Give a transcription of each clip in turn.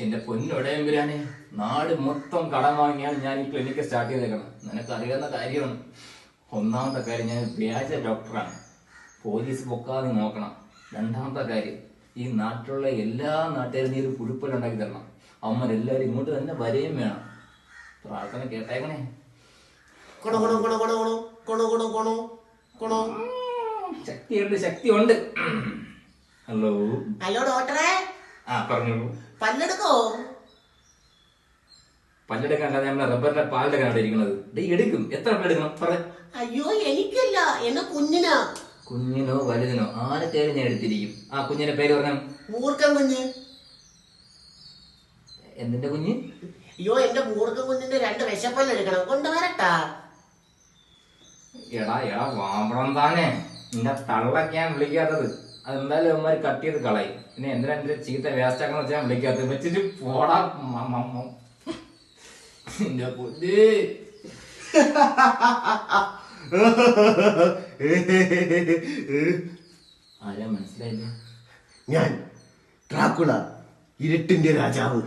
എന്റെ പൊന്നൊടയമ്പുരാനെ, നാട് മൊത്തം കടം വാങ്ങിയാണ് ഞാൻ ഈ ക്ലിനിക്ക് സ്റ്റാർട്ട് ചെയ്തേക്കണം. നിനക്ക് അറിയാവുന്ന കാര്യമാണ്. ഒന്നാമത്തെ കാര്യം, ഞാൻ വ്യാജ ഡോക്ടറാണ്. പോലീസ് പൊക്കാതെ നോക്കണം. രണ്ടാമത്തെ കാര്യം, ഈ നാട്ടിലുള്ള എല്ലാ നാട്ടുകാരും നീ ഒരു കുഴുപ്പലുണ്ടാക്കി തരണം. അവന്മാരെല്ലാവരും ഇങ്ങോട്ട് തന്നെ വരെയും വേണം. പ്രാർത്ഥന കേട്ടേക്കണേ. ശക്തിയുണ്ട്, ശക്തിയുണ്ട്. ഹലോ ഹലോ ഡോക്ടറെ. പറഞ്ഞോളൂ. പല്ലെടുക്കോ? പല്ലെടുക്കാണ്ടാ നമ്മളെ റബ്ബറിന്റെ പാലെടുക്കാണ് ഇരിക്കുന്നത്. എടുക്കും. എത്ര പല്ലെടുക്കണം പറ. അയ്യോ എനിക്കല്ല, എന്റെ കുഞ്ഞിനാ. കുഞ്ഞിനോ വലുതിനോ ആരൊക്കെയാലും ഞാൻ എടുത്തിരിക്കും. ആ കുഞ്ഞിന്റെ പേര് പറഞ്ഞ മൂർഖൻ കുഞ്ഞ്. എന്തിന്റെ കുഞ്ഞ്? അയ്യോ എന്റെ മൂർഖൻ കുഞ്ഞിന്റെ 2 വിശപ്പല്ലെടുക്കണം. കൊണ്ടുവരട്ടാ? എടാ വാമ്പളം താനേ, നിന്റെ തള്ളൊക്കെയാണ് വിളിക്കാത്തത്. അതെന്തായാലും അവന്മാര് കട്ട് ചെയ്ത് കളയും. പിന്നെ എന്തിനാ എന്റെ ചീത്ത വേസ്റ്റ് ആക്കണം വെച്ചാൽ വിളിക്കാത്തത്. വെച്ചിട്ട് പോടാ നിന്റെ പൊന്നേ. ആരാ മനസ്സിലായില്ല? ഞാൻ ഡ്രാക്കുള, ഇരുട്ടിന്റെ രാജാവ്.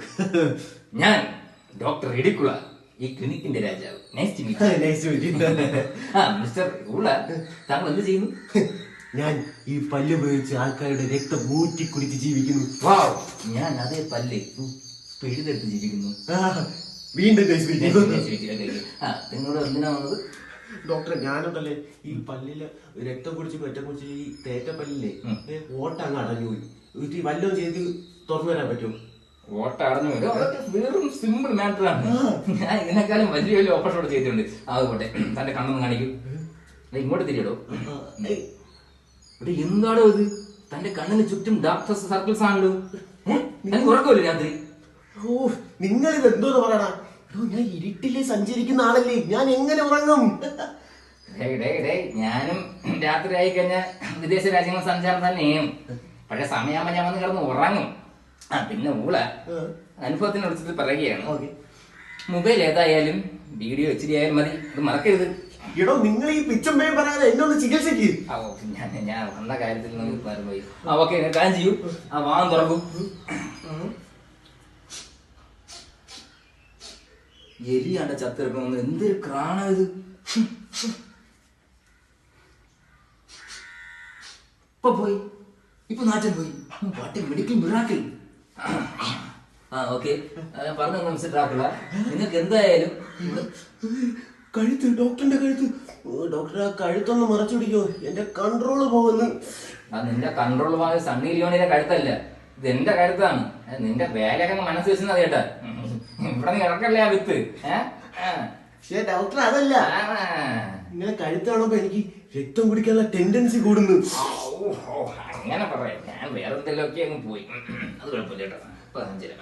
ഞാൻ ഡോക്ടർ ഇടിക്കുള, ഈ ക്ലിനിക്കിന്റെ രാജാവ്. Nice to meet. Mister Ula, താങ്കൾ എന്ത് ചെയ്യുന്നു? ഞാൻ ഈ പല്ല് ഉപയോഗിച്ച് ആൾക്കാരുടെ രക്തം ഊറ്റി കുടിച്ച് ജീവിക്കുന്നു. ഞാൻ അതേ പല്ല് പിഴുതെടുത്ത് ജീവിക്കുന്നു. വീണ്ടും നിങ്ങളോട് എന്തിനാ വന്നത്? ഡോക്ടറെ, ഞാനുണ്ടല്ലേ ഈ പല്ലില് രക്തം കുടിച്ച് പെറ്റം കുടിച്ച് ഈ തേറ്റ പല്ലില്ലേ ഓട്ട അങ്ങ് അടഞ്ഞു പോയി. ഈ വല്ലതും ചെയ്ത് തുറന്നു വരാൻ പറ്റുമോ? ഓട്ട അടഞ്ഞു വരും. അതൊക്കെ വെറും സിമ്പിൾ മാറ്ററാണ്. ഞാൻ ഇതിനേക്കാളും വലിയ വലിയ ഓപ്പറേഷൻ ചെയ്തിട്ടുണ്ട്. അതുകൊട്ടെ തന്റെ കണ്ണൊന്ന് കാണിക്കും. ഇങ്ങോട്ട് തിരിയടോ. എന്താണോ ഇത്? തന്റെ കണ്ണിന് ചുറ്റും ഡാർക്ക് സർക്കിൾസ് ആണല്ലോ. ഉറക്കമില്ല രാത്രി? ഓ, നിങ്ങൾ ഇത് എന്തോന്ന് പറയണ? ഞാൻ ഇരുട്ടില് സഞ്ചരിക്കുന്ന ആളല്ലേ, ഞാൻ എങ്ങനെ ഉറങ്ങും? ഞാനും രാത്രി ആയി കഴിഞ്ഞാൽ വിദേശ രാജ്യങ്ങൾ സഞ്ചാരം തന്നെയും. പക്ഷെ സമയമാകുമ്പോ ഞാൻ വന്ന് കിടന്ന് ഉറങ്ങും. പിന്നെ ഊള അനുഭവത്തിന് വിളിച്ചിട്ട് പറയുകയാണ്. മൊബൈൽ ഏതായാലും വീഡിയോ ഇച്ചിരി ആയാലും മതി, അത് മറക്കരുത്. എടോ, നിങ്ങൾ ഈ പിച്ചമ്പയും പറയാതെ എന്നെ ഒന്ന് ചികിത്സിക്ക്. ഞാൻ വന്ന കാര്യത്തിൽ നിന്ന് പോയി. ഓക്കെ, കാര്യം ചെയ്യൂ. വാങ്ങാൻ തുറക്കും. എലിയാണ്ട ചത്തെടുക്കണമെന്ന് എന്തൊരു ക്രാണ ഇത്. ഇപ്പൊ പോയി, ഇപ്പൊ നാട്ടിൽ പോയി. What medical miracle. ഓക്കെ, പറഞ്ഞു മിസ്റ്റർ ഡ്രാക്കുള, നിങ്ങൾക്ക് എന്തായാലും കഴുത്ത്, ഡോക്ടറിന്റെ കഴുത്ത്. ഡോക്ടറെ, ആ കഴുത്തൊന്ന് മറച്ചു പിടിക്കോ, എന്റെ കൺട്രോള് പോകുന്നു. നിന്റെ കൺട്രോൾ ഭാഗം സണ്ണി ലിയോണിയുടെ കഴുത്തല്ല, ഇത് എന്റെ കഴുത്താണ്. നിന്റെ വേലൊക്കെ മനസ്സ് വെച്ചത് കേട്ടാ. ഇവിടെ നീ ഇറക്കല്ലേ ആ വിത്ത്. ഡോക്ടർ, അതല്ല, ഇങ്ങനെ കഴുത്ത് കാണുമ്പോ എനിക്ക് രക്തം കുടിക്കാനുള്ള ടെൻഡൻസി കൂടുന്നു. അങ്ങനെ പറയാം. ഞാൻ വേറെ എന്തെങ്കിലുമൊക്കെ അങ്ങ് പോയി. അത് കുഴപ്പമില്ല കേട്ടോ. 15